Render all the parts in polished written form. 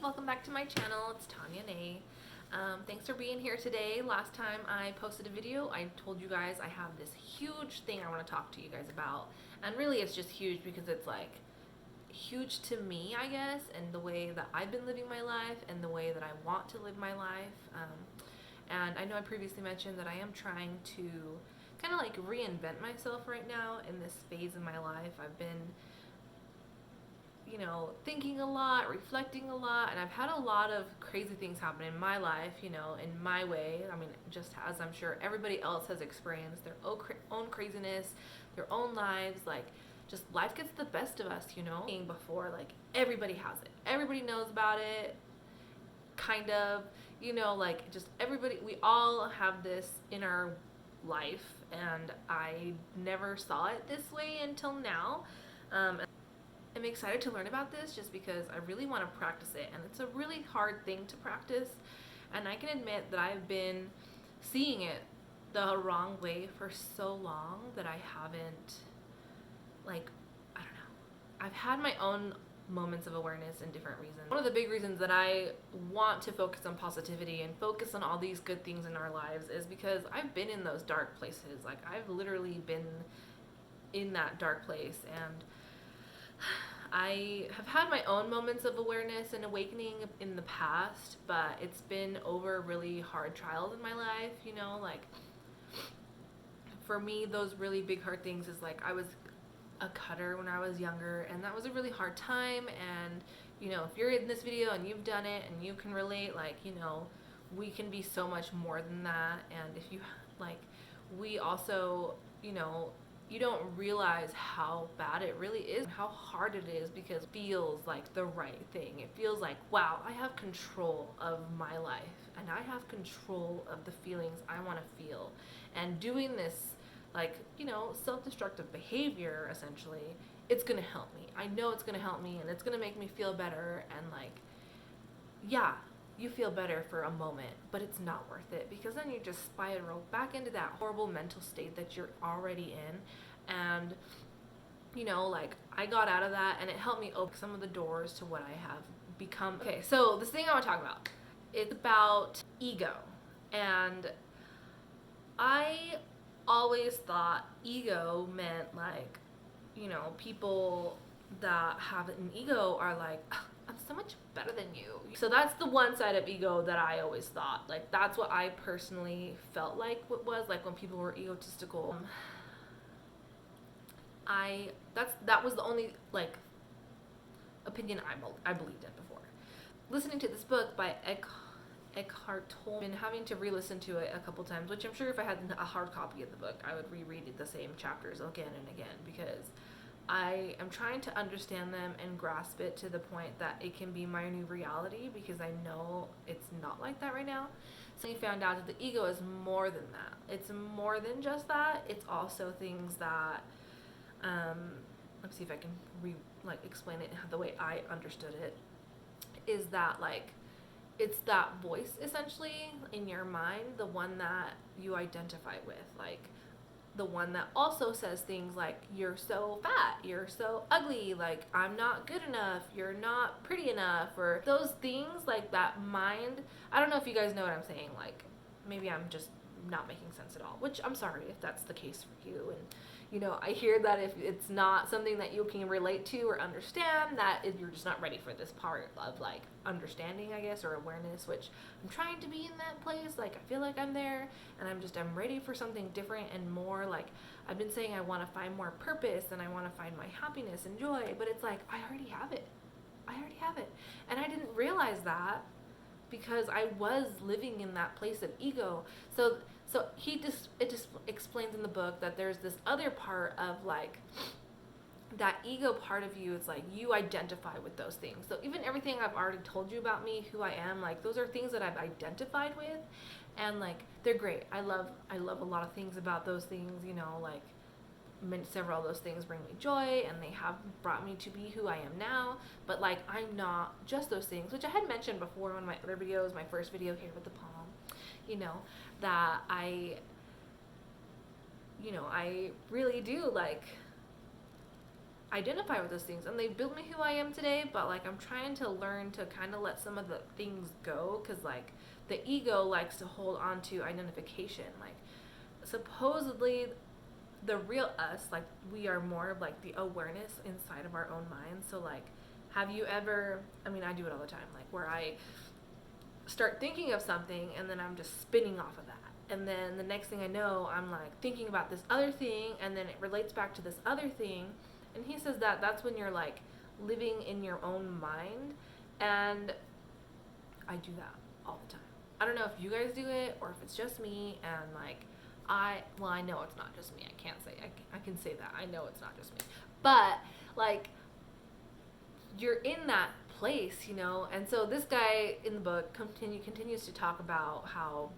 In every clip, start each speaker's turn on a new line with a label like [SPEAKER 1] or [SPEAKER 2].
[SPEAKER 1] welcome back to my channel. It's Tanya Nay. Thanks for being here today. Last time I posted a video, I told you guys I have this huge thing I want to talk to you guys about. And really it's just huge because it's like huge to me, I guess, and the way that I've been living my life and the way that I want to live my life. And I know I previously mentioned that I am trying to kind of like reinvent myself right now in this phase of my life. I've been thinking a lot, reflecting a lot, and I've had a lot of crazy things happen in my life, in my way. I mean, just as I'm sure everybody else has experienced their own craziness, their own lives, like, just life gets the best of us, before, like, everybody has it. Everybody knows about it, kind of, like, just everybody, we all have this in our life, and I never saw it this way until now. I'm excited to learn about this just because I really want to practice it, and it's a really hard thing to practice, and I can admit that I've been seeing it the wrong way for so long that I haven't, like, I don't know. I've had my own moments of awareness and different reasons. One of the big reasons that I want to focus on positivity and focus on all these good things in our lives is because I've been in those dark places. Like, I've literally been in that dark place, and I have had my own moments of awareness and awakening in the past, but it's been over really hard trials in my life, like, for me, those really big hard things is like, I was a cutter when I was younger, and that was a really hard time, and, if you're in this video and you've done it and you can relate, like, we can be so much more than that, and if you, like, we also, you don't realize how bad it really is, how hard it is, because it feels like the right thing. It feels like, wow, I have control of my life, and I have control of the feelings I want to feel. And doing this, like, self-destructive behavior, essentially, it's gonna help me. I know it's gonna help me, and it's gonna make me feel better, and, like, yeah, you feel better for a moment, but it's not worth it, because then you just spiral back into that horrible mental state that you're already in. And like, I got out of that, and it helped me open some of the doors to what I have become. Okay, so this thing I want to talk about, it's about ego. And I always thought ego meant, like, people that have an ego are like, I'm so much better than you. So that's the one side of ego that I always thought. Like, that's what I personally felt like it was, like, when people were egotistical. That was the only, like, opinion I believed in before. Listening to this book by Eckhart Tolle, I've been having to re-listen to it a couple times, which I'm sure if I had a hard copy of the book, I would reread the same chapters again and again, because I am trying to understand them and grasp it to the point that it can be my new reality, because I know it's not like that right now. So I found out that the ego is more than that. It's more than just that. It's also things that, let's see if I can explain it the way I understood it, is that, like, it's that voice essentially in your mind, the one that you identify with, like, the one that also says things like, you're so fat, you're so ugly, like, I'm not good enough, you're not pretty enough, or those things, like, that mind. I don't know if you guys know what I'm saying. Like, maybe I'm just not making sense at all, which I'm sorry if that's the case for you. And I hear that if it's not something that you can relate to or understand, that you're just not ready for this part of, like, understanding, I guess, or awareness, which I'm trying to be in that place. Like, I feel like I'm there, and I'm ready for something different and more. Like, I've been saying I want to find more purpose, and I want to find my happiness and joy, but it's like, I already have it. And I didn't realize that, because I was living in that place of ego. So it just explains in the book that there's this other part of, like, that ego part of you. It's like, you identify with those things. So even everything I've already told you about me, who I am, like, those are things that I've identified with, and, like, they're great. I love a lot of things about those things, like, several of those things bring me joy, and they have brought me to be who I am now. But, like, I'm not just those things, which I had mentioned before in one of my other videos, my first video here with the palm, that I really do, like, identify with those things, and they built me who I am today. But like, I'm trying to learn to kind of let some of the things go, because like the ego likes to hold on to identification. Like, supposedly the real us, like, we are more of like the awareness inside of our own minds. So like, have you ever, I mean, I do it all the time, like where I start thinking of something and then I'm just spinning off of that, and then the next thing I know, I'm like thinking about this other thing, and then it relates back to this other thing. And he says that that's when you're like living in your own mind. And I do that all the time. I don't know if you guys do it or if it's just me. And like, I know it's not just me. I can't say, I can say that. I know it's not just me. But like, you're in that place, you know? And so this guy in the book continues to talk about how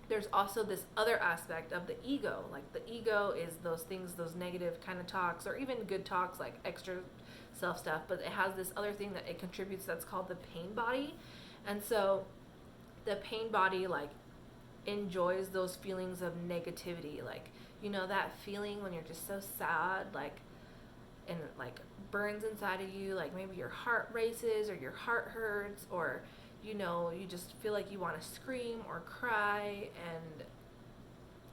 [SPEAKER 1] there's also this other aspect of the ego. Like, the ego is those things, those negative kind of talks, or even good talks, like extra self stuff, but it has this other thing that it contributes that's called the pain body. And so the pain body, like, enjoys those feelings of negativity. Like, you know, that feeling when you're just so sad, like, and it like burns inside of you, like maybe your heart races or your heart hurts, or you know, you just feel like you want to scream or cry. And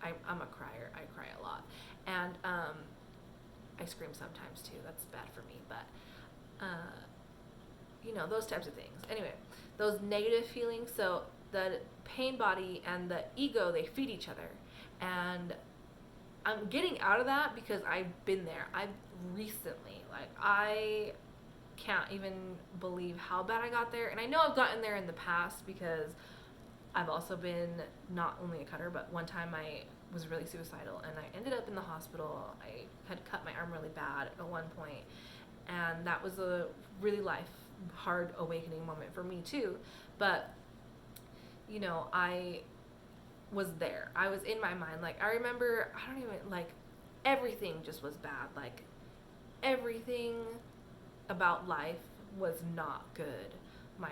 [SPEAKER 1] I'm a crier. I cry a lot. And I scream sometimes too. That's bad for me. But, you know, those types of things. Anyway, those negative feelings. So the pain body and the ego, they feed each other. And I'm getting out of that because I've been there. I've recently, like, I can't even believe how bad I got there. And I know I've gotten there in the past because I've also been not only a cutter, but one time I was really suicidal and I ended up in the hospital. I had cut my arm really bad at one point, and that was a really hard awakening moment for me too. But, you know, I was there. I was in my mind. Like, I remember, I don't even, like, everything just was bad. Like, everything about life was not good. My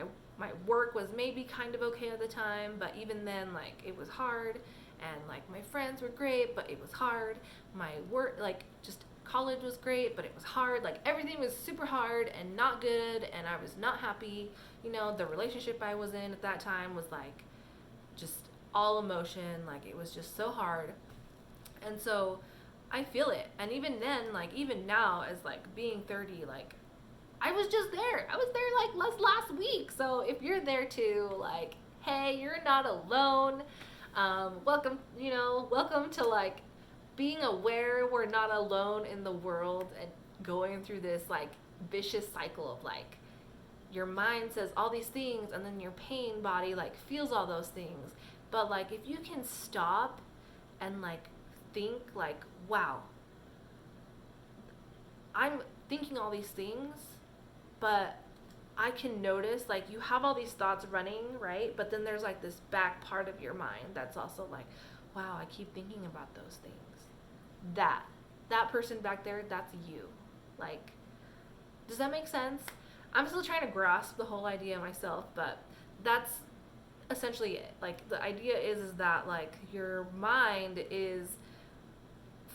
[SPEAKER 1] work was maybe kind of okay at the time, but even then, like, it was hard. And like, my friends were great, but it was hard. My work, like, just college was great, but it was hard. Like, everything was super hard and not good, and I was not happy. You know, the relationship I was in at that time was like just all emotion. Like, it was just so hard. And so I feel it. And even then, like, even now, as like being 30, like, I was just there. I was there like last week. So if you're there too, like, hey, you're not alone. Welcome, you know, welcome to like being aware we're not alone in the world and going through this like vicious cycle of like, your mind says all these things and then your pain body like feels all those things. But like, if you can stop and like think like, wow, I'm thinking all these things, but I can notice, like, you have all these thoughts running, right? But then there's like this back part of your mind that's also like, wow, I keep thinking about those things. That person back there, that's you. Like, does that make sense? I'm still trying to grasp the whole idea myself, but that's essentially it. Like, the idea is that like, your mind is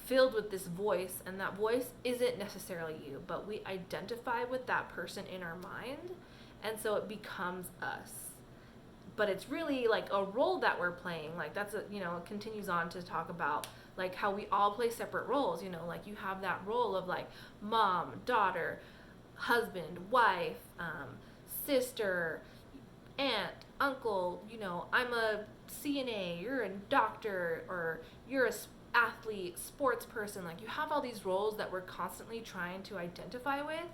[SPEAKER 1] filled with this voice, and that voice isn't necessarily you, but we identify with that person in our mind, and so it becomes us. But it's really like a role that we're playing. Like, that's a, you know, it continues on to talk about like how we all play separate roles. You know, like, you have that role of like mom, daughter, husband, wife, sister, aunt, uncle. You know, I'm a CNA, you're a doctor, or you're a athlete, sports person. Like, you have all these roles that we're constantly trying to identify with,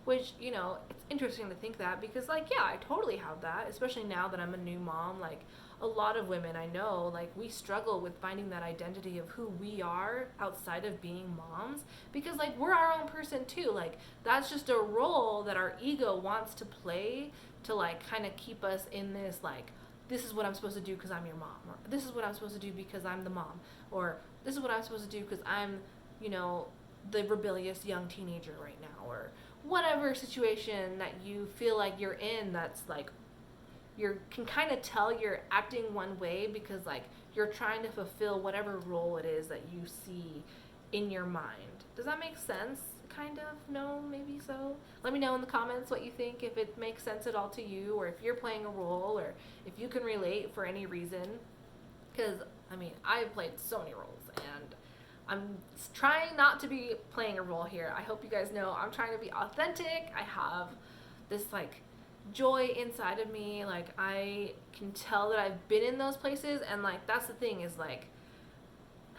[SPEAKER 1] which, you know, it's interesting to think that, because like, yeah, I totally have that, especially now that I'm a new mom. Like, a lot of women I know, like, we struggle with finding that identity of who we are outside of being moms, because like, we're our own person too. Like, that's just a role that our ego wants to play to like kind of keep us in this like, this is what I'm supposed to do because I'm your mom, or this is what I'm supposed to do because I'm the mom, or this is what I'm supposed to do because I'm, you know, the rebellious young teenager right now, or whatever situation that you feel like you're in, that's like, you can kind of tell you're acting one way because like, you're trying to fulfill whatever role it is that you see in your mind. Does that make sense? kind of, no, maybe so. Let me know in the comments what you think, if it makes sense at all to you, or if you're playing a role, or if you can relate for any reason. Because, I mean, I've played so many roles, and I'm trying not to be playing a role here. I hope you guys know I'm trying to be authentic. I have this, like, joy inside of me. Like, I can tell that I've been in those places, and, like, that's the thing is, like,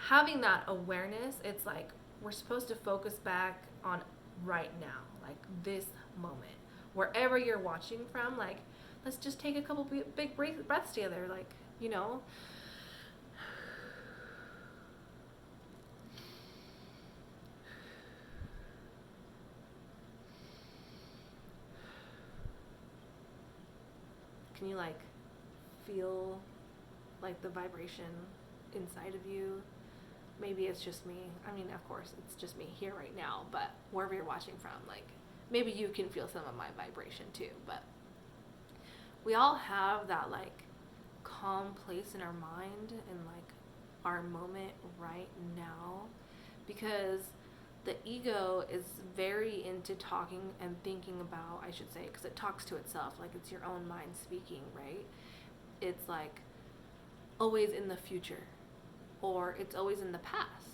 [SPEAKER 1] having that awareness, it's like we're supposed to focus back on right now, like this moment. Wherever you're watching from, like, let's just take a couple big breaths together, like, you know. Can you, like, feel, like, the vibration inside of you? Maybe it's just me. I mean, of course, it's just me here right now, but wherever you're watching from, like, maybe you can feel some of my vibration too. But we all have that, like, calm place in our mind and, like, our moment right now, because the ego is very into talking and thinking about, I should say, because it talks to itself, like it's your own mind speaking, right? It's like always in the future, or it's always in the past.